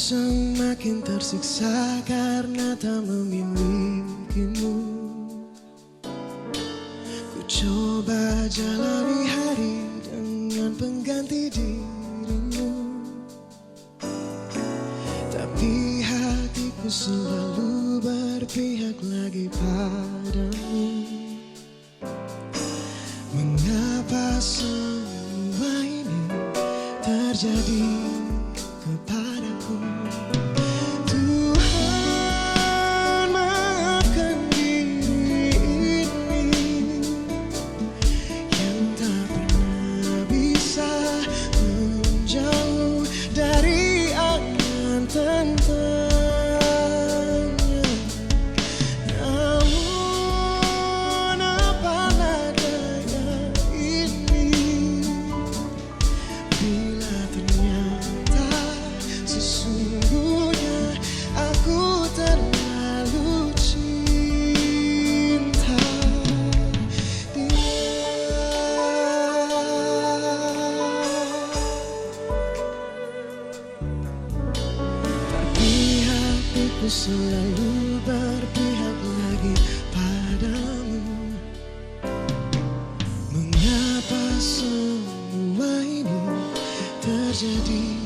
semakin tersiksa karena tak memilikimu. Ku coba jalani hari dengan pengganti dirimu, tapi hatiku selalu berpihak lagi padamu. Mengapa semua ini terjadi kepadaku? Tuhan, maafkan diri ini yang tak pernah bisa menjauh dari angan tentangnya. Namun apalah daya ini bila ternyata sesungguhnya aku terlalu cinta dia. Tapi hatiku selalu berpihak lagi padamu. Mengapa semua ini terjadi